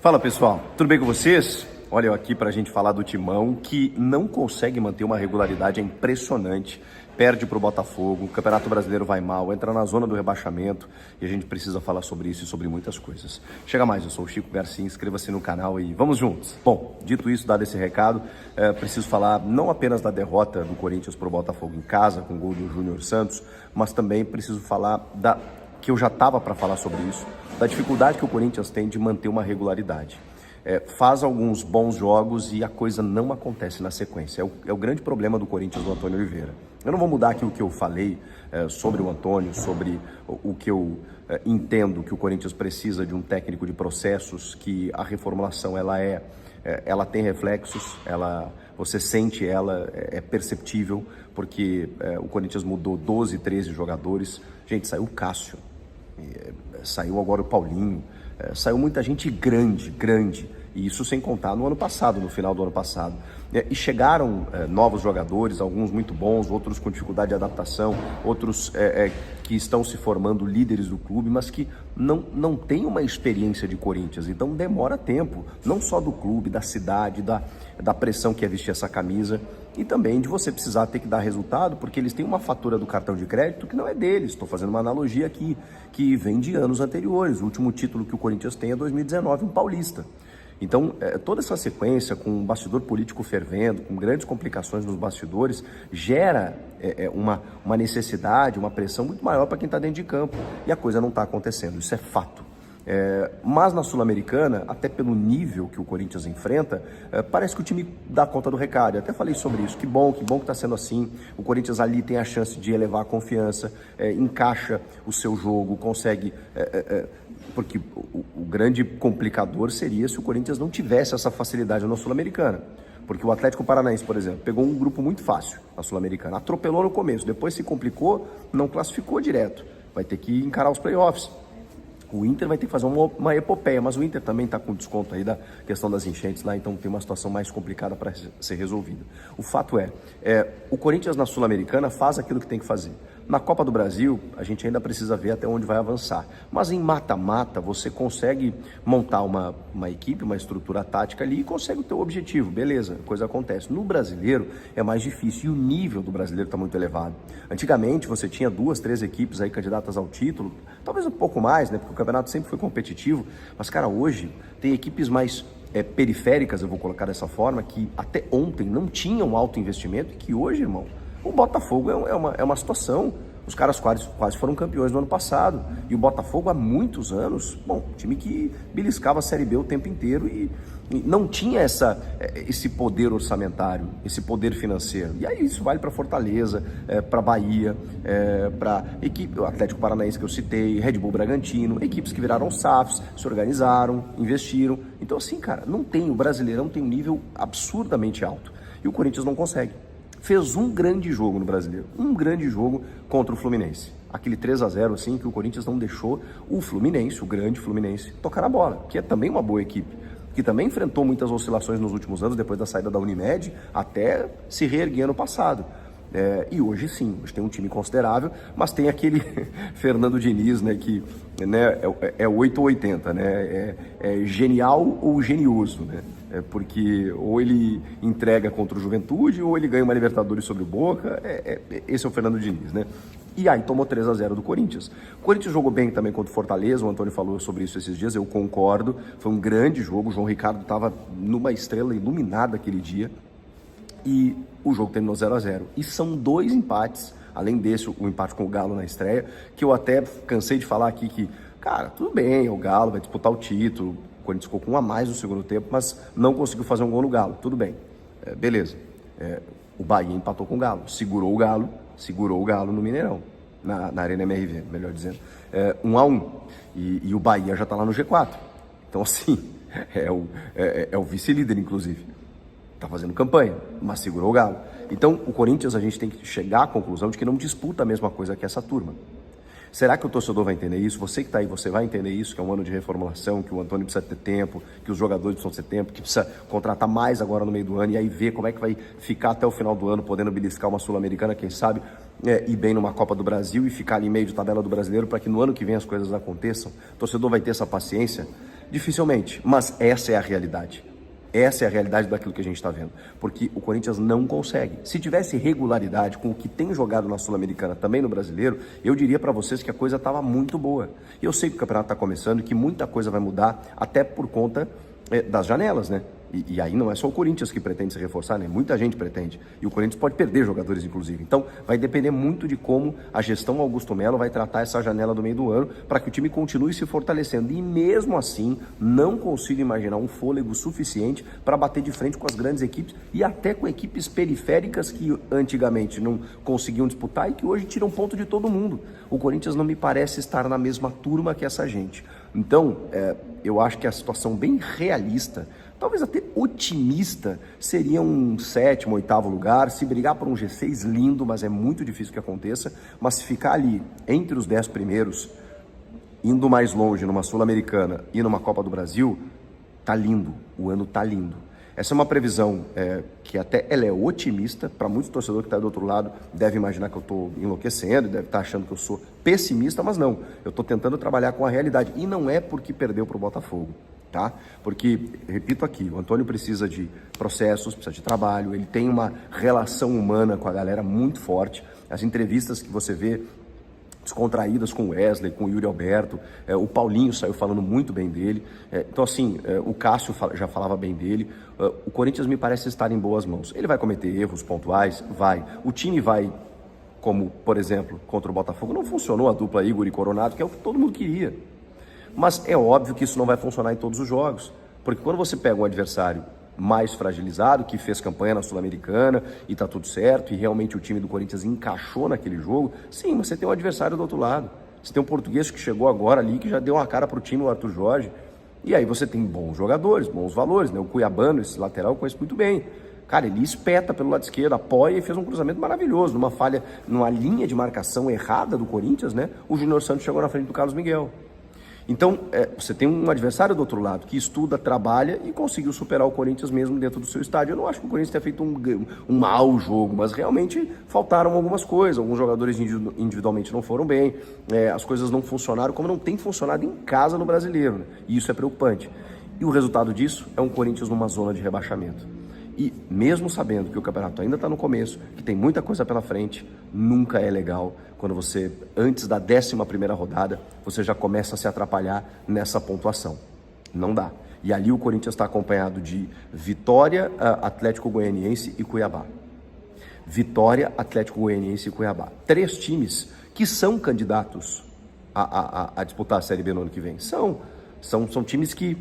Fala pessoal, tudo bem com vocês? Olha eu aqui para a gente falar do Timão que não consegue manter uma regularidade, é impressionante. Perde para o Botafogo, o Campeonato Brasileiro vai mal, entra na zona do rebaixamento e a gente precisa falar sobre isso e sobre muitas coisas. Chega mais, eu sou o Chico Garcia, inscreva-se no canal e vamos juntos. Bom, dito isso, dado esse recado, preciso falar não apenas da derrota do Corinthians para o Botafogo em casa, com o gol do Júnior Santos, mas também preciso falar que eu já estava para falar sobre isso, da dificuldade que o Corinthians tem de manter uma regularidade. Faz alguns bons jogos e a coisa não acontece na sequência. É o grande problema do Corinthians do Antônio Oliveira. Eu não vou mudar aqui o que eu falei sobre o Antônio, sobre o que eu entendo que o Corinthians precisa de um técnico de processos, que a reformulação ela tem reflexos, você sente ela, é perceptível, porque o Corinthians mudou 12, 13 jogadores. Gente, saiu o Cássio, saiu agora o Paulinho, saiu muita gente grande, e isso sem contar no ano passado, no final do ano passado. E chegaram novos jogadores, alguns muito bons, outros com dificuldade de adaptação, outros que estão se formando líderes do clube, mas que não têm uma experiência de Corinthians, então demora tempo, não só do clube, da cidade, da pressão que é vestir essa camisa, e também de você precisar ter que dar resultado, porque eles têm uma fatura do cartão de crédito que não é deles. Estou fazendo uma analogia aqui, que vem de anos anteriores. O último título que o Corinthians tem é 2019, um paulista. Então, toda essa sequência, com um bastidor político fervendo, com grandes complicações nos bastidores, gera uma necessidade, uma pressão muito maior para quem está dentro de campo. E a coisa não está acontecendo, isso é fato. Mas na Sul-Americana, até pelo nível que o Corinthians enfrenta, parece que o time dá conta do recado. Eu até falei sobre isso, que bom que está sendo assim. O Corinthians ali tem a chance de elevar a confiança, encaixa o seu jogo, consegue... porque o grande complicador seria se o Corinthians não tivesse essa facilidade na Sul-Americana. Porque o Atlético Paranaense, por exemplo, pegou um grupo muito fácil na Sul-Americana, atropelou no começo, depois se complicou, não classificou direto, vai ter que encarar os playoffs. O Inter vai ter que fazer uma epopeia, mas o Inter também está com desconto aí da questão das enchentes lá, então tem uma situação mais complicada para ser resolvida. O fato o Corinthians na Sul-Americana faz aquilo que tem que fazer. Na Copa do Brasil, a gente ainda precisa ver até onde vai avançar. Mas em mata-mata, você consegue montar uma equipe, uma estrutura tática ali e consegue o teu objetivo. Beleza, a coisa acontece. No brasileiro é mais difícil e o nível do brasileiro está muito elevado. Antigamente você tinha 2, 3 equipes aí candidatas ao título, talvez um pouco mais, né? Porque o campeonato sempre foi competitivo. Mas, cara, hoje tem equipes mais periféricas, eu vou colocar dessa forma, que até ontem não tinham alto investimento e que hoje, irmão, o Botafogo é uma situação. Os caras quase foram campeões no ano passado. E o Botafogo há muitos anos, time que beliscava a Série B o tempo inteiro e não tinha esse poder orçamentário, esse poder financeiro. E aí isso vale para Fortaleza, para Bahia, para equipe, o Atlético Paranaense que eu citei, Red Bull Bragantino, equipes que viraram SAFs, se organizaram, investiram. Então assim, cara, o Brasileirão tem um nível absurdamente alto. E o Corinthians não consegue. Fez um grande jogo no Brasileiro, um grande jogo contra o Fluminense. Aquele 3-0 assim, que o Corinthians não deixou o Fluminense, o grande Fluminense, tocar na bola, que é também uma boa equipe, que também enfrentou muitas oscilações nos últimos anos, depois da saída da Unimed, até se reerguer ano passado. E hoje sim, hoje tem um time considerável, mas tem aquele Fernando Diniz, né, que é 8 ou 80, né, é genial ou genioso, né, porque ou ele entrega contra o Juventude ou ele ganha uma Libertadores sobre o Boca, esse é o Fernando Diniz, né. E aí tomou 3-0 do Corinthians. O Corinthians jogou bem também contra o Fortaleza, o Antônio falou sobre isso esses dias, eu concordo, foi um grande jogo, o João Ricardo estava numa estrela iluminada aquele dia, e o jogo terminou 0-0. E são 2 empates, além desse, o empate com o Galo na estreia, que eu até cansei de falar aqui que, cara, tudo bem, o Galo vai disputar o título, o Corinthians ficou com 1 a mais no segundo tempo, mas não conseguiu fazer um gol no Galo, tudo bem, beleza. O Bahia empatou com o Galo, segurou o Galo no Mineirão, na Arena MRV, melhor dizendo, 1-1, e o Bahia já tá lá no G4, então assim, é o vice-líder, inclusive. Está fazendo campanha, mas segurou o Galo. Então, o Corinthians, a gente tem que chegar à conclusão de que não disputa a mesma coisa que essa turma. Será que o torcedor vai entender isso? Você que está aí, você vai entender isso, que é um ano de reformulação, que o Antônio precisa ter tempo, que os jogadores precisam ter tempo, que precisa contratar mais agora no meio do ano e aí ver como é que vai ficar até o final do ano, podendo beliscar uma Sul-Americana, quem sabe, ir bem numa Copa do Brasil e ficar ali em meio de tabela do Brasileiro para que no ano que vem as coisas aconteçam. O torcedor vai ter essa paciência. Dificilmente, mas essa é a realidade. Essa é a realidade daquilo que a gente está vendo, porque o Corinthians não consegue. Se tivesse regularidade com o que tem jogado na Sul-Americana, também no Brasileiro, eu diria para vocês que a coisa estava muito boa. E eu sei que o campeonato está começando e que muita coisa vai mudar, até por conta das janelas, né? E aí não é só o Corinthians que pretende se reforçar, né? Muita gente pretende. E o Corinthians pode perder jogadores, inclusive. Então, vai depender muito de como a gestão Augusto Melo vai tratar essa janela do meio do ano para que o time continue se fortalecendo. E mesmo assim, não consigo imaginar um fôlego suficiente para bater de frente com as grandes equipes e até com equipes periféricas que antigamente não conseguiam disputar e que hoje tiram ponto de todo mundo. O Corinthians não me parece estar na mesma turma que essa gente. Então, eu acho que a situação bem realista, talvez até otimista, seria um 7º, 8º lugar. Se brigar por um G6, lindo, mas é muito difícil que aconteça. Mas se ficar ali entre os 10 primeiros, indo mais longe numa Sul-Americana e numa Copa do Brasil, tá lindo, o ano tá lindo. Essa é uma previsão que até ela é otimista. Para muitos torcedores que estão do outro lado, deve imaginar que eu estou enlouquecendo, deve estar achando que eu sou pessimista, mas não. Eu estou tentando trabalhar com a realidade. E não é porque perdeu para o Botafogo, tá? Porque, repito aqui, o Antônio precisa de processos, precisa de trabalho, ele tem uma relação humana com a galera muito forte. As entrevistas que você vê descontraídas com o Wesley, com o Yuri Alberto, o Paulinho saiu falando muito bem dele, então assim, o Cássio já falava bem dele. O Corinthians me parece estar em boas mãos. Ele vai cometer erros pontuais? Vai. O time vai, como por exemplo, contra o Botafogo, não funcionou a dupla Igor e Coronado, que é o que todo mundo queria. Mas é óbvio que isso não vai funcionar em todos os jogos, porque quando você pega um adversário mais fragilizado, que fez campanha na Sul-Americana e tá tudo certo, e realmente o time do Corinthians encaixou naquele jogo, sim, mas você tem um adversário do outro lado. Você tem um português que chegou agora ali, que já deu uma cara pro time, o Arthur Jorge, e aí você tem bons jogadores, bons valores, né? O Cuiabano, esse lateral, eu conheço muito bem. Cara, ele espeta pelo lado esquerdo, apoia e fez um cruzamento maravilhoso, numa falha, numa linha de marcação errada do Corinthians, né? O Júnior Santos chegou na frente do Carlos Miguel. Então, você tem um adversário do outro lado que estuda, trabalha e conseguiu superar o Corinthians mesmo dentro do seu estádio. Eu não acho que o Corinthians tenha feito um mau jogo, mas realmente faltaram algumas coisas. Alguns jogadores individualmente não foram bem, as coisas não funcionaram como não tem funcionado em casa no Brasileiro, né? E isso é preocupante. E o resultado disso é um Corinthians numa zona de rebaixamento. E mesmo sabendo que o campeonato ainda está no começo, que tem muita coisa pela frente, nunca é legal quando você, antes da 11ª rodada, você já começa a se atrapalhar nessa pontuação. Não dá. E ali o Corinthians está acompanhado de Vitória, Atlético Goianiense e Cuiabá. Vitória, Atlético Goianiense e Cuiabá. 3 times que são candidatos a disputar a Série B no ano que vem. São times que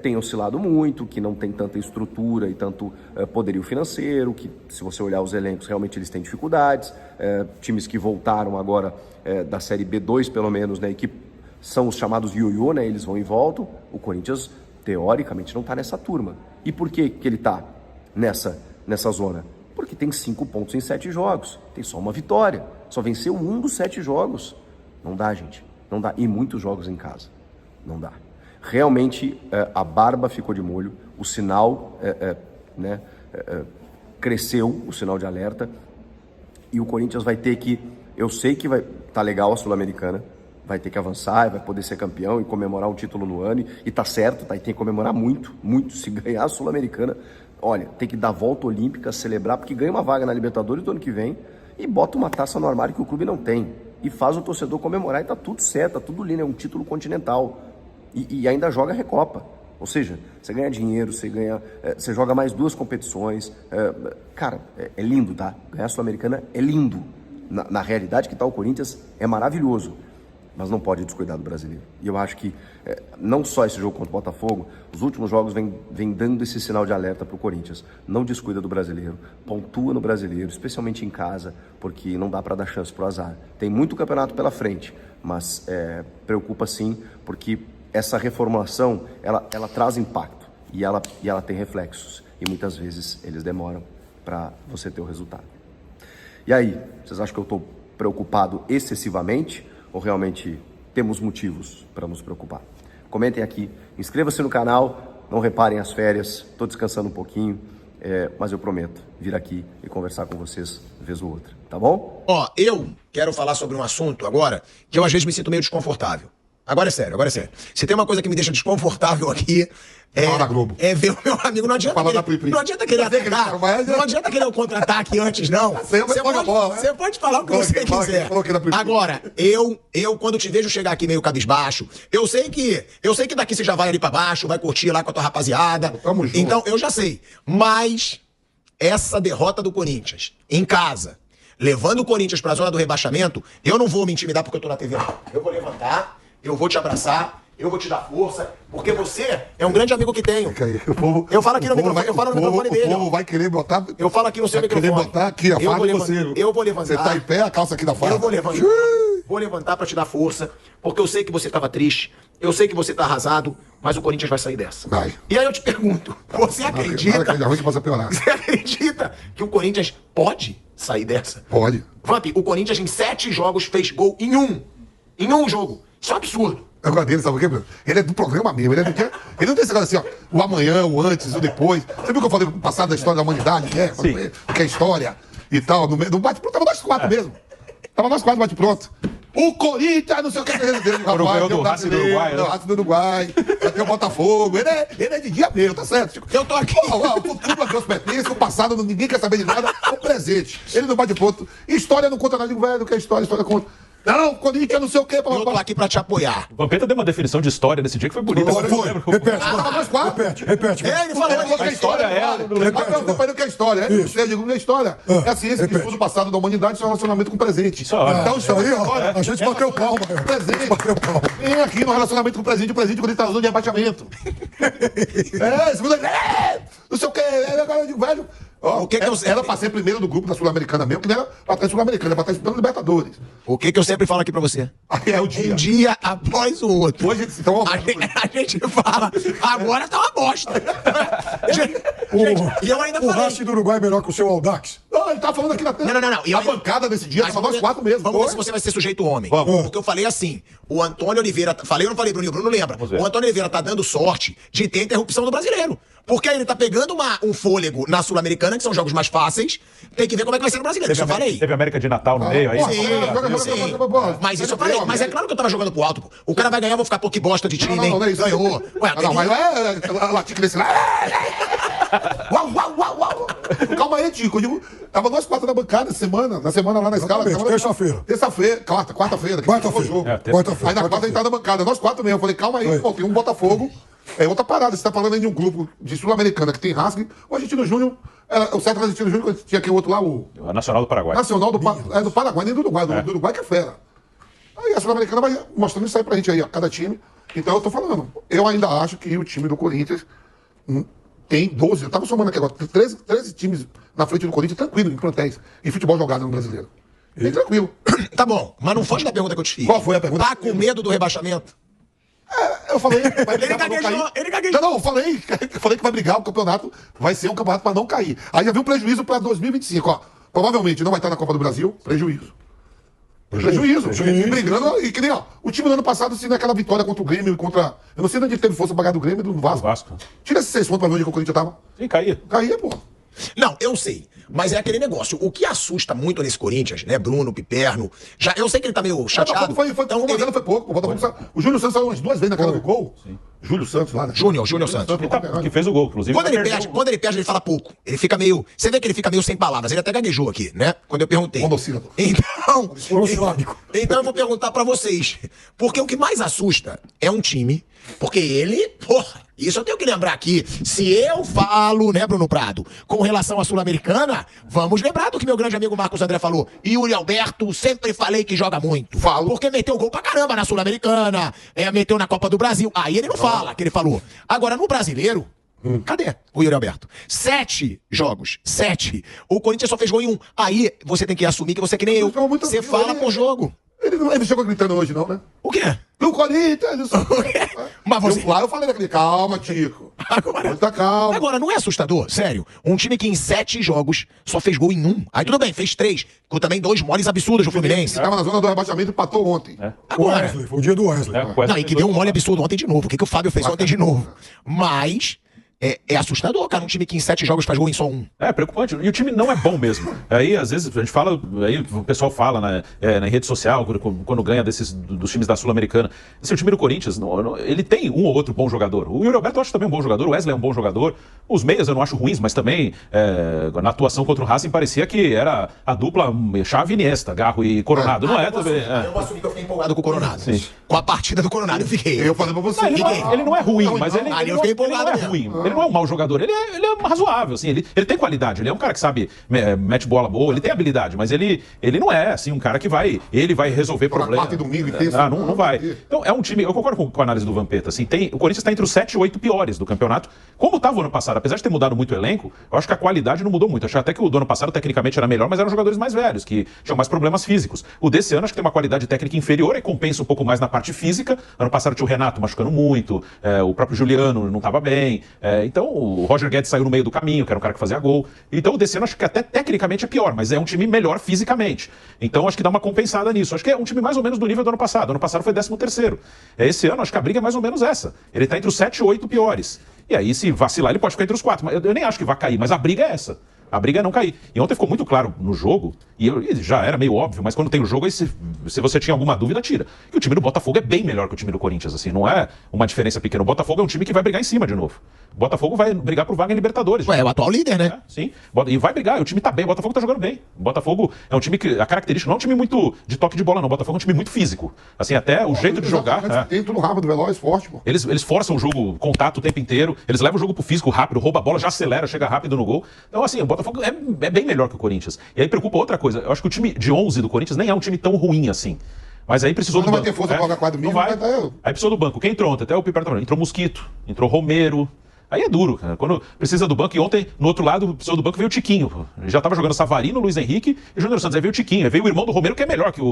têm oscilado muito, que não têm tanta estrutura e tanto poderio financeiro, que se você olhar os elencos, realmente eles têm dificuldades. Times que voltaram agora da Série B2, pelo menos, né, e que são os chamados ioiô, né, eles vão e voltam. O Corinthians, teoricamente, não está nessa turma. E por que ele está nessa zona? Porque tem 5 pontos em 7 jogos, tem só uma vitória, só venceu um dos 7 jogos. Não dá, gente, não dá. E muitos jogos em casa, não dá. Realmente a barba ficou de molho, o sinal cresceu, o sinal de alerta, e o Corinthians vai ter que, eu sei que tá legal a Sul-Americana, vai ter que avançar, vai poder ser campeão e comemorar um título no ano, e tá certo, tá, e tem que comemorar muito, muito, se ganhar a Sul-Americana, olha, tem que dar volta olímpica, celebrar, porque ganha uma vaga na Libertadores do ano que vem, e bota uma taça no armário que o clube não tem, e faz o torcedor comemorar, e tá tudo certo, tá tudo lindo, é um título continental. E ainda joga a Recopa, ou seja, você ganha dinheiro, você joga mais 2 competições, cara, é lindo, tá? Ganhar a Sul-Americana é lindo, na realidade que tá o Corinthians é maravilhoso, mas não pode descuidar do brasileiro. E eu acho que não só esse jogo contra o Botafogo, os últimos jogos vem dando esse sinal de alerta pro Corinthians, não descuida do brasileiro, pontua no brasileiro, especialmente em casa, porque não dá para dar chance pro azar. Tem muito campeonato pela frente, mas preocupa sim, porque essa reformulação, ela traz impacto e ela tem reflexos. E muitas vezes eles demoram para você ter o resultado. E aí, vocês acham que eu estou preocupado excessivamente ou realmente temos motivos para nos preocupar? Comentem aqui, inscreva-se no canal, não reparem as férias, estou descansando um pouquinho, mas eu prometo vir aqui e conversar com vocês vez ou outra, tá bom? Eu quero falar sobre um assunto agora que eu às vezes me sinto meio desconfortável. Agora é sério, agora é sério. Se tem uma coisa que me deixa desconfortável aqui, Fala da Globo. é ver o meu amigo. Não adianta Fala da querer, Pri-Pri. não adianta querer atacar, não adianta querer o contra-ataque antes, não. Você Pode falar o que você quiser. Pri-Pri. Agora, eu quando te vejo chegar aqui meio cabisbaixo, eu sei que daqui você já vai ali pra baixo, vai curtir lá com a tua rapaziada. Tamo junto. Então, eu já sei. Mas essa derrota do Corinthians em casa, levando o Corinthians pra zona do rebaixamento, eu não vou me intimidar porque eu tô na TV, não. Eu vou levantar, eu vou te abraçar, eu vou te dar força, porque você é um grande amigo que tenho. Eu falo aqui no microfone, eu falo no microfone dele. O povo vai querer botar... Eu falo aqui no seu vai microfone. querer botar aqui, a farda de você. Eu vou levantar. Você tá em pé, a calça aqui da farda. Eu vou levantar. Vou levantar pra te dar força, porque eu sei que você tava triste, eu sei que você tá arrasado, mas o Corinthians vai sair dessa. Vai. E aí eu te pergunto, você acredita? Acredita que possa piorar. Você acredita que o Corinthians pode sair dessa? Pode. Vamp, o Corinthians em 7 jogos fez gol em um. Em um jogo. Isso é um absurdo. Agora dele, sabe o quê, Bruno? Ele é do programa mesmo. Ele não tem esse negócio assim, ó. O amanhã, o antes, o depois. Você viu que eu falei no passado da história da humanidade, que é? Que é história e tal. No bate-pronto, tava nós 4 mesmo. Tava nós 4 bate-pronto. O Corinthians, não sei o que dele, rapaz. Do Racing do Uruguai, né? O Racing do Uruguai. Até o Botafogo. Ele é de dia mesmo, tá certo? Eu tô aqui. O futuro a Deus pertence, o passado ninguém quer saber de nada, o presente. Ele não bate ponto. História não conta nada. Eu digo, velho, que é história conta. Não, Corinthians não sei o quê. Eu tô aqui pra te apoiar. O Vampeta deu uma definição de história nesse dia que foi bonita. Foi. Agora eu não lembro. Repete. Ele falou A história é... O que é história? Eu digo, não é história. É a ciência que estuda o passado da humanidade e seu relacionamento com o presente. Então, isso aí, ó, a gente bateu palma. presente. Vem aqui no relacionamento com o presente quando ele tá na zona de rebaixamento. Não sei o quê. Agora eu digo, velho. O que que eu sei? Era pra ser primeiro do grupo da Sul-Americana mesmo, que não era pra estar Sul-Americana, era pra estar disputando Libertadores. O que eu sempre falo aqui pra você? Aí é o dia. Um dia após o outro. Hoje, então, A gente fala, agora tá uma bosta. E eu ainda O falei. Racing do Uruguai é melhor que o seu Audax. não, ele tava falando aqui na tela. Não. A bancada desse dia, só nós 4 mesmo. Vamos ver se você vai ser sujeito homem. Vamos. Porque eu falei assim, o Antônio Oliveira... Falei ou não falei, Bruninho? Bruno lembra. Vamos ver. O Antônio Oliveira tá dando sorte de ter interrupção do brasileiro. Porque aí ele tá pegando um fôlego na Sul-Americana, que são jogos mais fáceis. Tem que ver como é que vai ser no brasileiro. Isso eu falei. Teve América de Natal no meio aí. Sim. Mas isso eu falei. Mas é claro que eu tava jogando pro alto. Pô. O cara vai ganhar, eu vou ficar, pô, que bosta de time, hein? Não é isso. Ganhou. Ué, Não, mas é latir desse lá. Uau. Calma aí, Tico. Eu digo, tava nós 4 na bancada na semana lá na escala. Terça-feira. Quarta-feira. Quarta-feira. Aí na quarta a gente tá na bancada. Nós 4 mesmo. Eu falei, calma aí, pô, tem um Botafogo. É outra parada. Você tá falando aí de um grupo de Sul-Americana que tem Racing. O Argentino Júnior, o certo Argentino Júnior, tinha aqui o outro lá, o A Nacional do Paraguai. Nacional do Paraguai, nem do Uruguai. Do Uruguai que é fera. Aí a Sul-Americana vai mostrando isso aí pra gente aí, ó, cada time. Então eu tô falando, eu ainda acho que o time do Corinthians tem 12, eu tava somando aqui agora, 13 times na frente do Corinthians, tranquilo, em plantéis, em futebol jogado no brasileiro. Bem tranquilo. Tá bom, mas não foge da pergunta que eu te fiz. Qual foi a pergunta? Tá com medo do rebaixamento? Eu falei, Ele gaguejou. Não, eu falei que vai brigar, o campeonato vai ser um campeonato pra não cair. Aí já viu um prejuízo pra 2025, ó. Provavelmente não vai estar na Copa do Brasil, prejuízo. Brigando, e que nem, ó, o time do ano passado, assim, naquela vitória contra o Grêmio, eu não sei onde teve força pra ganhar do Grêmio e do Vasco. Tira esses 6 pontos pra ver onde que o Corinthians tava. Sim, caía. Caía, pô. Não, eu sei. Mas é aquele negócio. O que assusta muito nesse Corinthians, né? Bruno, Piperno. Eu sei que ele tá meio chateado. Foi pouco. O Júlio Santos saiu umas 2 vezes na cara do gol. Sim. Júlio Santos lá, né? Júnior Santos. Que fez o gol, inclusive. Quando ele perde, ele fala pouco. Ele fica meio... Você vê que ele fica meio sem palavras. Ele até gaguejou aqui, né? Quando eu perguntei. Monossílabo. Então eu vou perguntar pra vocês. Porque o que mais assusta é um time... Porque ele... Porra, isso eu tenho que lembrar aqui. Se eu falo, né, Bruno Prado, com relação à Sul-Americana, vamos lembrar do que meu grande amigo Marcos André falou. Yuri Alberto, sempre falei que joga muito. Falo. Porque meteu gol pra caramba na Sul-Americana, meteu na Copa do Brasil. Aí ele não fala que ele falou. Agora, no brasileiro, cadê o Yuri Alberto? 7 jogos. 7. O Corinthians só fez gol em 1. Aí você tem que assumir que você é que nem eu. Você fala por jogo. Ele chegou gritando hoje, não, né? O quê? Do Corinthians! Mas você... eu falei daquele, calma, Tico. Calma. Agora, não é assustador? Sério. Um time que em 7 jogos só fez gol em 1. Aí tudo bem, fez 3. Com também 2 moles absurdos do Fluminense. Tava na zona do rebaixamento e empatou ontem. O Wesley, foi o dia do Wesley. Não, e que deu um mole absurdo ontem de novo. O que o Fábio fez ontem de novo? Mas é assustador, cara, um time que em 7 jogos faz gol em só um. É preocupante. E o time não é bom mesmo. Aí, às vezes, a gente fala, aí o pessoal fala na rede social, quando ganha dos times da Sul-Americana. Assim, o time do Corinthians, ele tem um ou outro bom jogador. O Yuri Alberto eu acho também um bom jogador, o Wesley é um bom jogador. Os meias eu não acho ruins, mas também na atuação contra o Racing parecia que era a dupla Xavi e Iniesta, Garro e Coronado. Não é também. Eu vou assumir que eu fiquei empolgado com o Coronado. Com a partida do Coronado, eu fiquei. Eu falei pra você. Ele não é ruim, mas ele Ali eu não fiquei é empolgado mesmo. ruim. Ele não é um mau jogador, ele é razoável, assim, ele tem qualidade, ele é um cara que sabe, mete bola boa, ele tem habilidade, mas ele não é, assim, um cara que vai resolver problemas. Quarta e domingo inteiro. Não vai. Então, é um time, eu concordo com a análise do Vampeta, assim, o Corinthians está entre os 7 e 8 piores do campeonato, como estava o ano passado, apesar de ter mudado muito o elenco, eu acho que a qualidade não mudou muito, eu acho até que o do ano passado, tecnicamente, era melhor, mas eram jogadores mais velhos, que tinham mais problemas físicos. O desse ano, acho que tem uma qualidade técnica inferior e compensa um pouco mais na parte física. Ano passado tinha o Renato machucando muito, o próprio Juliano não estava bem, então o Roger Guedes saiu no meio do caminho, que era um cara que fazia gol. Então o desse ano acho que até tecnicamente é pior, mas é um time melhor fisicamente. Então acho que dá uma compensada nisso. Acho que é um time mais ou menos do nível do ano passado. Ano passado foi 13º. Esse ano acho que a briga é mais ou menos essa. Ele está entre os 7 e 8 piores. E aí se vacilar ele pode ficar entre os 4. Mas eu nem acho que vai cair, mas a briga é essa. A briga é não cair. E ontem ficou muito claro no jogo, e já era meio óbvio, mas quando tem o jogo, aí se você tinha alguma dúvida, tira. Que o time do Botafogo é bem melhor que o time do Corinthians, assim, não é uma diferença pequena. O Botafogo é um time que vai brigar em cima de novo. O Botafogo vai brigar por vaga em Libertadores. Ué, é o atual líder, né? Sim. E vai brigar, o time tá bem, o Botafogo tá jogando bem. O Botafogo é um time que, a característica não é um time muito de toque de bola, não. O Botafogo é um time muito físico. Assim, até o jeito de jogar. Tem tudo rápido, veloz, forte, pô. Eles forçam o jogo, contato o tempo inteiro, eles levam o jogo pro físico rápido, rouba a bola, já acelera, chega rápido no gol. Então, assim, o Botafogo é bem melhor que o Corinthians. E aí preocupa outra coisa. Eu acho que o time de 11 do Corinthians nem é um time tão ruim assim. Mas aí precisou do banco. Não vai ter força pra jogar quadro mínimo, não vai. vai dar. Aí precisou do banco. Quem entrou ontem? Até o Piper tá falando. Entrou Mosquito, entrou Romero. Aí é duro, cara. Quando precisa do banco, e ontem, no outro lado, precisou do banco, veio o Tiquinho. Pô. Já tava jogando Savarino, Luiz Henrique e Júnior Santos. Aí veio o Tiquinho, aí veio o irmão do Romero, que é melhor que o.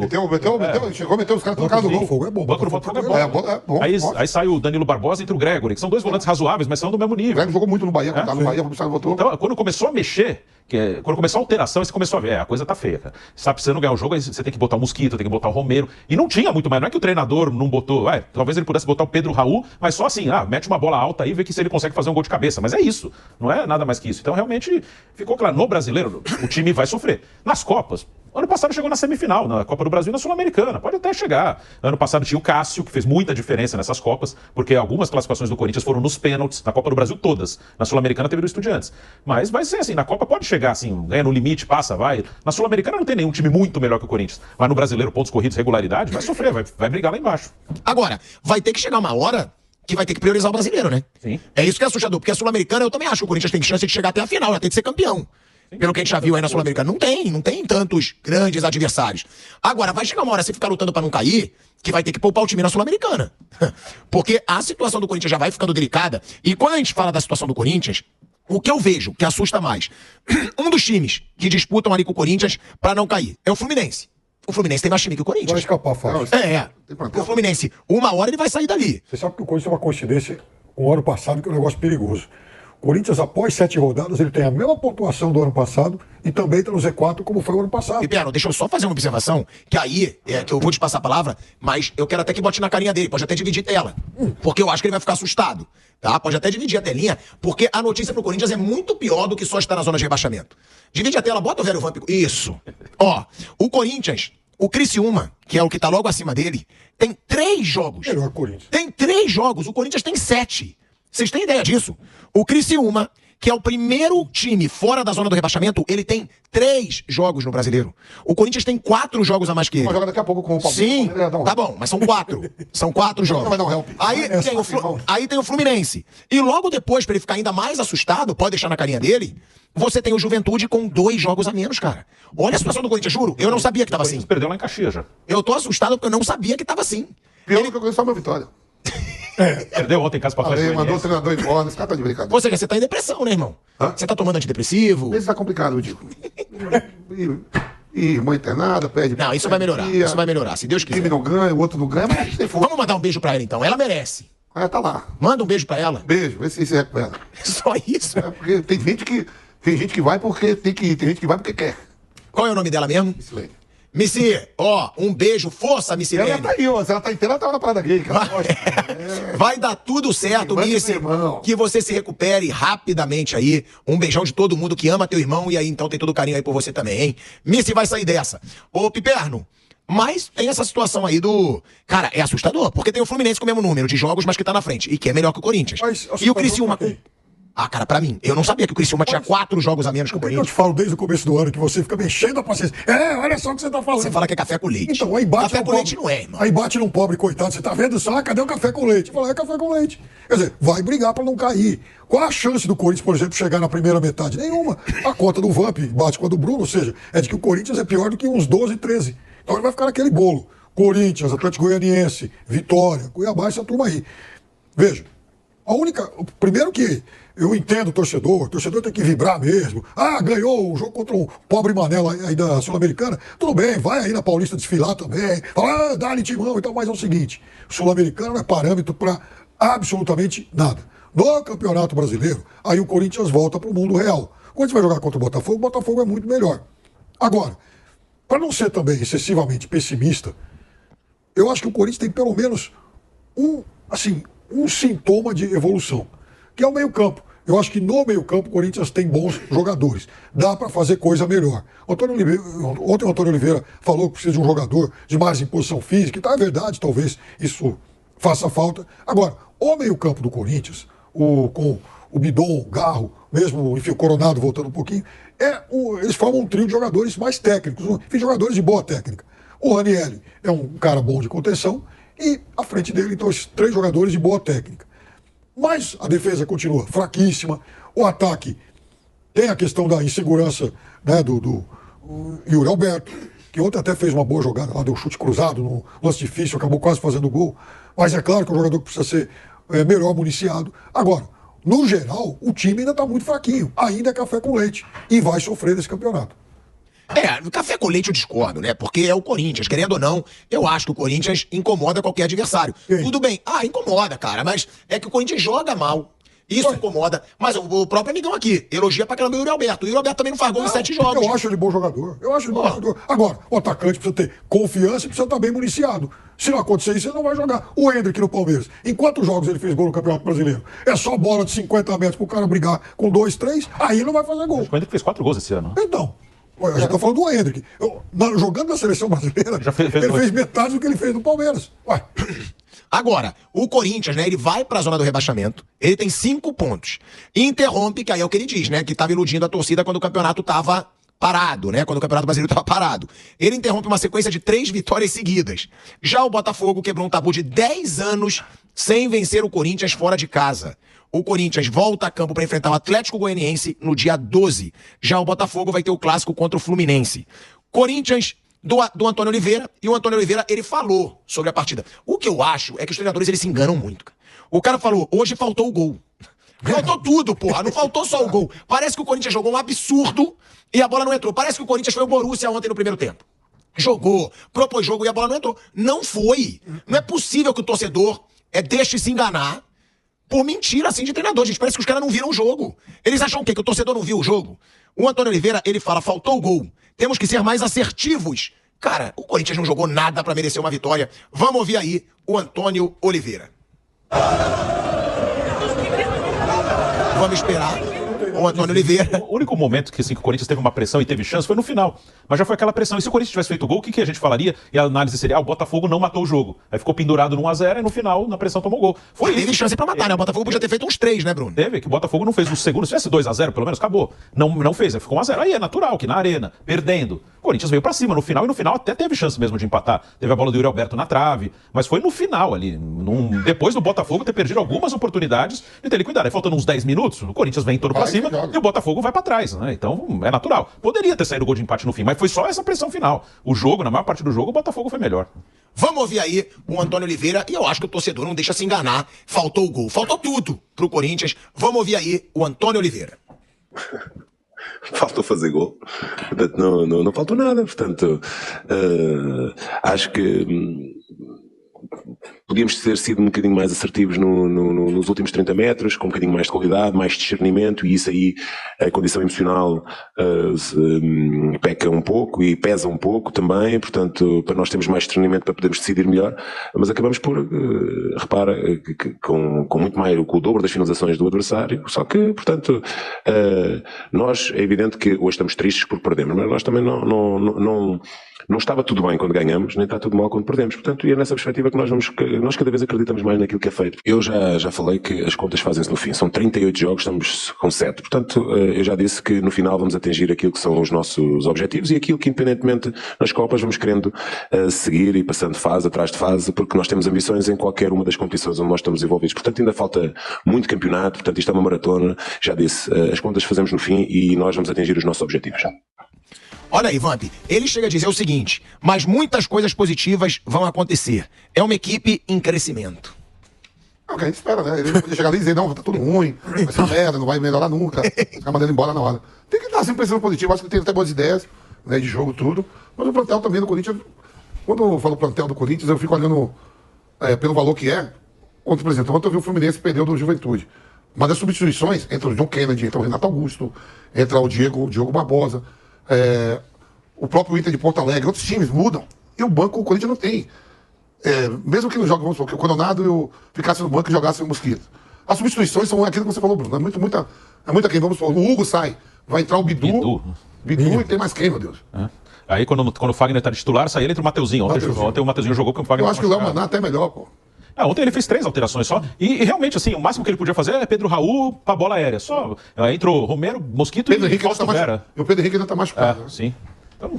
Chegou a meter os caras no cara do gol. Botafogo é bom. O banco do Botafogo é bom. É bom. Aí sai o Danilo Barbosa entre o Gregory, que são dois volantes razoáveis, mas são do mesmo O nível. Greg jogou muito no Bahia, quando tava no Bahia, o voltou. Então, quando começou a mexer, quando começou a alteração, aí você começou a ver, a coisa tá feia, cara. Você tá precisando ganhar o jogo, aí você tem que botar o Mosquito, tem que botar o Romero. E não tinha muito mais, não é que o treinador não botou, talvez ele pudesse botar o Pedro Raul, mas só assim, mete uma bola alta aí e vê que se ele consegue fazer um gol de cabeça. Mas é isso, não é nada mais que isso. Então, realmente, ficou claro, no brasileiro, o time vai sofrer. Nas Copas, ano passado chegou na semifinal, na Copa do Brasil e na Sul-Americana, pode até chegar. Ano passado tinha o Cássio, que fez muita diferença nessas Copas, porque algumas classificações do Corinthians foram nos pênaltis, na Copa do Brasil todas. Na Sul-Americana teve do Estudiantes. Mas vai ser assim, na Copa pode chegar assim, ganha no limite, passa, vai. Na Sul-Americana não tem nenhum time muito melhor que o Corinthians. Mas no brasileiro, pontos corridos, regularidade, vai sofrer, vai brigar lá embaixo. Agora, vai ter que chegar uma hora que vai ter que priorizar o brasileiro, né? Sim. É isso que é assustador, porque a Sul-Americana eu também acho que o Corinthians tem chance de chegar até a final, já tem que ser campeão. Pelo que a gente já viu aí na Sul-Americana. Não tem tantos grandes adversários. Agora, vai chegar uma hora, se ficar lutando pra não cair, que vai ter que poupar o time na Sul-Americana. Porque a situação do Corinthians já vai ficando delicada. E quando a gente fala da situação do Corinthians, o que eu vejo, que assusta mais, um dos times que disputam ali com o Corinthians pra não cair é o Fluminense. O Fluminense tem mais time que o Vai Corinthians. escapar fácil. O Fluminense, uma hora ele vai sair dali. Você sabe que o Corinthians é uma coincidência com o ano passado, que é um negócio perigoso. O Corinthians, após 7 rodadas, ele tem a mesma pontuação do ano passado e também está no Z4 como foi o ano passado. E, Piano, deixa eu só fazer uma observação, que aí, que eu vou te passar a palavra, mas eu quero até que bote na carinha dele, pode até dividir tela, porque eu acho que ele vai ficar assustado, tá? Pode até dividir a telinha, porque a notícia pro Corinthians é muito pior do que só estar na zona de rebaixamento. Divide a tela, bota o velho Vamp. Isso. Ó, o Corinthians, o Criciúma, que é o que tá logo acima dele, tem 3 jogos. Melhor Corinthians. Tem 3 jogos, o Corinthians tem 7. Vocês têm ideia disso? O Criciúma, que é o primeiro time fora da zona do rebaixamento, ele tem 3 jogos no Brasileiro. O Corinthians tem 4 jogos a mais que ele. Vai jogar daqui a pouco com o Palmeiras. Sim, Palmeiras vai dar um tá help. bom, mas são 4. São 4 jogos. vai dar um help. Aí tem o Fluminense. E logo depois, pra ele ficar ainda mais assustado, pode deixar na carinha dele, você tem o Juventude com 2 jogos a menos, cara. Olha a situação do Corinthians, juro. Eu não sabia que tava assim. Perdeu lá em Caxias já. Eu tô assustado porque eu não sabia que tava assim. Pior do que eu conheço só a minha vitória. Perdeu ontem em casa pra Falei, trás. mandou o treinador embora, esse cara tá de brincadeira. Ou seja, você tá em depressão, né, irmão? Hã? Você tá tomando antidepressivo? Esse tá complicado, eu digo. E irmã internada, pede. Não, isso vai melhorar. Isso vai melhorar, se Deus O time quiser. não ganha, o outro não ganha, mas tem força. Vamos mandar um beijo pra ela, então. Ela merece. Tá lá. Manda um beijo pra ela. Beijo, vê se recupera. Só isso. É porque tem gente que vai porque tem gente que vai porque quer. Qual é o nome dela mesmo? Misilene. Missy, ó, um beijo, força, Missy Ela Lene. tá aí, ó. Se ela tá inteira, ela tava na parada gay. Que ela gosta. Vai dar tudo certo, Mande Missy. pro irmão. Que você se recupere rapidamente aí. Um beijão de todo mundo que ama teu irmão e aí então tem todo o carinho aí por você também, hein? Missy vai sair dessa. Ô, Piperno, mas tem essa situação aí do... Cara, é assustador, porque tem o Fluminense com o mesmo número de jogos, mas que tá na frente. E que é melhor que o Corinthians. Mas E o assustador Criciúma pra com... quem? Ah, cara, pra mim, eu não sabia que o Criciúma tinha 4 jogos a menos que o Por que eu Corinthians. te falo desde o começo do ano que você fica mexendo a paciência? Olha só o que você tá falando. Você fala que é café com leite. Então, aí bate Café num com leite não é, irmão. Aí bate num pobre coitado, você tá vendo só, cadê o café com leite? Fala, é café com leite. Quer dizer, vai brigar pra não cair. Qual a chance do Corinthians, por exemplo, chegar na primeira metade? Nenhuma. A conta do Vamp bate com a do Bruno, ou seja, é de que o Corinthians é pior do que uns 12, 13. Então ele vai ficar naquele bolo. Corinthians, Atlético Goianiense, Vitória, Cuiabá, essa turma aí. Veja, o primeiro que eu entendo o torcedor tem que vibrar mesmo. Ah, ganhou o jogo contra um pobre Manela aí da Sul-Americana. Tudo bem, vai aí na Paulista desfilar também. Fala, dá-lhe timão e tal, mas é o seguinte: Sul-Americana não é parâmetro para absolutamente nada. No Campeonato Brasileiro, aí o Corinthians volta para o mundo real. Quando você vai jogar contra o Botafogo é muito melhor. Agora, para não ser também excessivamente pessimista, eu acho que o Corinthians tem pelo menos um sintoma de evolução, que é o meio-campo. Eu acho que no meio-campo o Corinthians tem bons jogadores. Dá para fazer coisa melhor. Ontem o Antônio Oliveira falou que precisa de um jogador de mais imposição física, e tá, é verdade, talvez isso faça falta. Agora, o meio-campo do Corinthians, com o Bidon, o Garro, mesmo enfim, o Coronado voltando um pouquinho, eles formam um trio de jogadores mais técnicos, enfim, jogadores de boa técnica. O Ranieri é um cara bom de contenção e à frente dele, então, esses 3 jogadores de boa técnica. Mas a defesa continua fraquíssima. O ataque tem a questão da insegurança, né, do Yuri Alberto, que ontem até fez uma boa jogada lá, deu um chute cruzado no lance difícil, acabou quase fazendo gol. Mas é claro que é um jogador que precisa ser melhor municiado. Agora, no geral, o time ainda está muito fraquinho. Ainda é café com leite. E vai sofrer nesse campeonato. Café com leite eu discordo, né? Porque é o Corinthians, querendo ou não, eu acho que o Corinthians incomoda qualquer adversário. Sim. Tudo bem, incomoda, cara, mas é que o Corinthians joga mal. Isso incomoda. Mas o próprio amigão aqui elogia pra caramba o Yuri Alberto. O Yuri Alberto também não faz gol em 7 jogos. Eu acho ele bom jogador. Agora, o atacante precisa ter confiança e precisa estar bem municiado. Se não acontecer isso, ele não vai jogar. O Hendrick no Palmeiras. Em quantos jogos ele fez gol no Campeonato Brasileiro? É só bola de 50 metros pro cara brigar com 2, 3, aí ele não vai fazer gol. O Hendrick fez 4 gols esse ano. Então, a gente tá falando do Hendrick. Jogando na seleção brasileira, ele fez metade do que ele fez no Palmeiras. Ué. Agora, o Corinthians, né, ele vai pra zona do rebaixamento, ele tem 5 pontos. E interrompe, que aí é o que ele diz, né, que tava iludindo a torcida quando o campeonato tava parado, né, quando o Campeonato Brasileiro tava parado. Ele interrompe uma sequência de 3 vitórias seguidas. Já o Botafogo quebrou um tabu de 10 anos sem vencer o Corinthians fora de casa. O Corinthians volta a campo para enfrentar o Atlético Goianiense no dia 12. Já o Botafogo vai ter o clássico contra o Fluminense. Corinthians do Antônio Oliveira, e o Antônio Oliveira, ele falou sobre a partida. O que eu acho é que os treinadores, eles se enganam muito. O cara falou, hoje faltou o gol. Faltou tudo, porra, não faltou só o gol. Parece que o Corinthians jogou um absurdo e a bola não entrou. Parece que o Corinthians foi o Borussia ontem no primeiro tempo. Jogou, propôs jogo e a bola não entrou. Não foi. Não é possível que o torcedor deixe se enganar por mentira assim de treinador, gente. Parece que os caras não viram o jogo. Eles acham o quê? Que o torcedor não viu o jogo? O Antônio Oliveira, ele fala, faltou o gol. Temos que ser mais assertivos. Cara, o Corinthians não jogou nada pra merecer uma vitória. Vamos ouvir aí o Antônio Oliveira. Vamos esperar o Antônio Oliveira. O único momento que, assim, que o Corinthians teve uma pressão e teve chance foi no final. Mas já foi aquela pressão. E se o Corinthians tivesse feito gol, o que a gente falaria? E a análise seria, o Botafogo não matou o jogo. Aí ficou pendurado no 1-0 e no final, na pressão, tomou gol. Foi Teve chance pra matar, né? O Botafogo podia ter feito uns 3, né, Bruno? Teve, que o Botafogo não fez no segundo. Se tivesse 2-0, pelo menos, acabou. Não fez, aí ficou 1-0. Aí é natural que na arena, perdendo. O Corinthians veio pra cima no final, e no final até teve chance mesmo de empatar. Teve a bola do Yuri Alberto na trave, mas foi no final ali. Depois do Botafogo ter perdido algumas oportunidades de ter liquidado. Aí faltando uns 10 minutos, o Corinthians vem todo pra cima e o Botafogo vai pra trás, né? Então é natural. Poderia ter saído o gol de empate no fim, mas foi só essa pressão final. O jogo, na maior parte do jogo, o Botafogo foi melhor. Vamos ouvir aí o Antônio Oliveira, e eu acho que o torcedor não deixa se enganar. Faltou o gol, faltou tudo pro Corinthians. Vamos ouvir aí o Antônio Oliveira. Faltou fazer gol. Portanto, não faltou nada. Portanto, acho que podíamos ter sido um bocadinho mais assertivos nos últimos 30 metros, com um bocadinho mais de qualidade, mais discernimento, e isso aí, a condição emocional peca um pouco e pesa um pouco também, portanto, para nós termos mais discernimento para podermos decidir melhor, mas acabamos por, repara, com muito mais, com o dobro das finalizações do adversário, só que, portanto, nós, é evidente que hoje estamos tristes porque perdemos, mas nós também não estava tudo bem quando ganhamos, nem está tudo mal quando perdemos. Portanto, e é nessa perspectiva que nós cada vez acreditamos mais naquilo que é feito. Eu já falei que as contas fazem-se no fim. São 38 jogos, estamos com 7. Portanto, eu já disse que no final vamos atingir aquilo que são os nossos objetivos e aquilo que, independentemente nas Copas, vamos querendo seguir e passando fase atrás de fase, porque nós temos ambições em qualquer uma das competições onde nós estamos envolvidos. Portanto, ainda falta muito campeonato, portanto, isto é uma maratona. Já disse, as contas fazemos no fim e nós vamos atingir os nossos objetivos. Olha aí, Vamp, ele chega a dizer o seguinte, mas muitas coisas positivas vão acontecer. É uma equipe em crescimento. É o que a gente espera, né? Ele não podia chegar ali e dizer, não, tá tudo ruim, vai ser uma merda, não vai melhorar nunca, ficar mandando embora na hora. Tem que dar sempre pensando positivo, acho que tem até boas ideias, né, de jogo, tudo. Mas o plantel também do Corinthians, quando eu falo plantel do Corinthians, eu fico olhando pelo valor que é. Ontem, por exemplo, ontem eu vi o Fluminense perdeu do Juventude. Mas as substituições, entra o John Kennedy, entra o Renato Augusto, entra o Diogo Barbosa, o próprio Inter de Porto Alegre, outros times mudam. E o banco, o Corinthians não tem. Mesmo que não jogue, vamos supor, que o Coronado ficasse no banco e jogasse o Mosquito. As substituições são aquilo que você falou, Bruno. É muita quem, vamos supor, o Hugo sai, vai entrar o Bidu e tem mais quem, meu Deus. Aí quando o Fagner tá de titular, sai ele entra o Mateuzinho. Ontem o Mateuzinho jogou porque o Fagner. Eu acho que o Léo Maná até é melhor, pô. Ontem ele fez 3 alterações só. E realmente, assim, o máximo que ele podia fazer é Pedro Raul pra bola aérea. Só entrou Romero, Mosquito Pedro e Henrique Fausto Vera. E o Pedro Henrique ainda tá machucado. Né? Sim. Então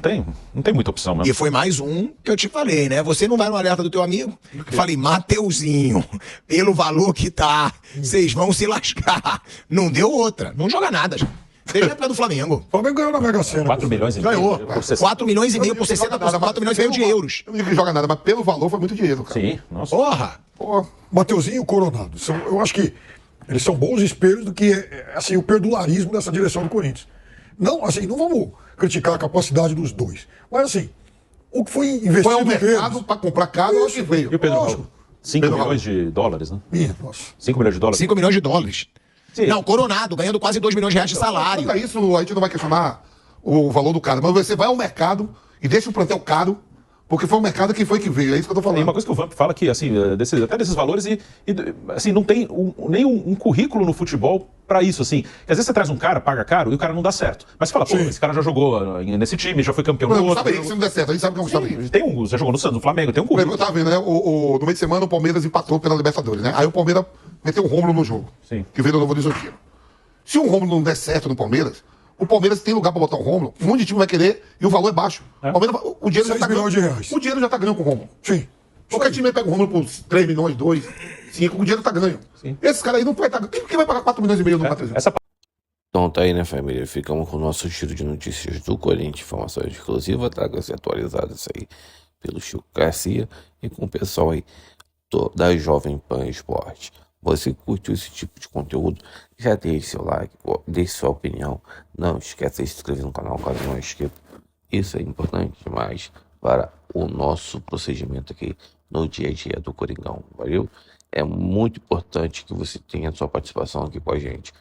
não tem muita opção mesmo. E foi mais um que eu te falei, né? Você não vai no alerta do teu amigo? Falei, Mateuzinho, pelo valor que tá, vocês vão se lascar. Não deu outra. Não joga nada, já. Deixa pra do Flamengo. O Flamengo ganhou na Mega Sena. 4 milhões e meio. Ganhou. Por 4 milhões e meio por 60%, 4 milhões e meio de euros. Eu não digo que joga nada, mas pelo valor foi muito dinheiro, cara. Sim, nossa. Porra! Mateuzinho e o Coronado. Eu acho que eles são bons espelhos do que assim, o perdularismo dessa direção do Corinthians. Não, assim, não vamos criticar a capacidade dos dois. Mas assim, o que foi investido Foi ao mercado para comprar caro, eu acho que veio. E o Pedro Lógico. Raul? 5 milhões de dólares, né? Nossa. 5 milhões de dólares? 5 milhões de dólares. Sim. Não, Coronado, ganhando quase 2 milhões de reais de salário. Quanto a isso, a gente não vai questionar o valor do cara, mas você vai ao mercado e deixa o plantel caro, porque foi o mercado que veio, é isso que eu tô falando. Tem uma coisa que o Vamp fala que, assim, até desses valores e assim, não tem nem um currículo no futebol pra isso, assim. Que às vezes você traz um cara, paga caro e o cara não dá certo. Mas você fala, pô, esse cara já jogou nesse time, já foi campeão do Não, outro. Gustavo Henrique, se não der certo, a gente sabe que é o Gustavo Henrique. Tem já jogou no Santos, no Flamengo, tem um Por currículo. exemplo, eu tava vendo, né? No meio de semana o Palmeiras empatou pela Libertadores, né? Aí o Palmeiras meteu o Rômulo no jogo. Sim. Que veio do Novo Horizontino. Se o Rômulo não der certo no Palmeiras, o Palmeiras tem lugar pra botar o Rômulo, um monte de time vai querer e o valor é baixo. O Palmeiras, o dinheiro já 6 tá milhões de ganhando. reais. O dinheiro já tá ganhando com o Rômulo. Sim. Qualquer time aí pega o Rômulo por 3 milhões, 2, 5, o dinheiro tá ganho. Sim. Esse cara aí não vai estar. Quem vai pagar 4 milhões e meio no Matheus? Essa Então tá aí, né, família? Ficamos com o nosso giro de notícias do Corinthians, informações exclusivas, traga-se atualizadas aí pelo Chico Garcia e com o pessoal aí da Jovem Pan Esporte. Você curtiu esse tipo de conteúdo? Já deixe seu like, deixe sua opinião. Não esqueça de se inscrever no canal caso não inscrito. Isso é importante demais para o nosso procedimento aqui no dia a dia do Coringão. Valeu? É muito importante que você tenha a sua participação aqui com a gente.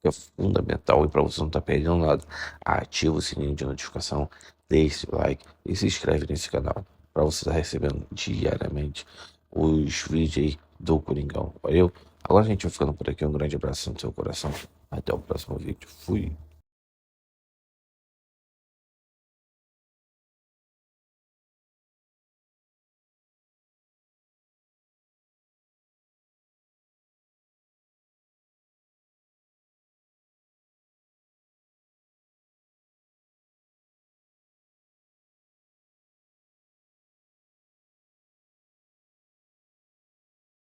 É fundamental e para você não estar perdendo nada, ativa o sininho de notificação, deixe o like e se inscreve nesse canal para você estar recebendo diariamente os vídeos aí do Coringão. Valeu? Agora a gente vai ficando por aqui. Um grande abraço no seu coração. Até o próximo vídeo. Fui!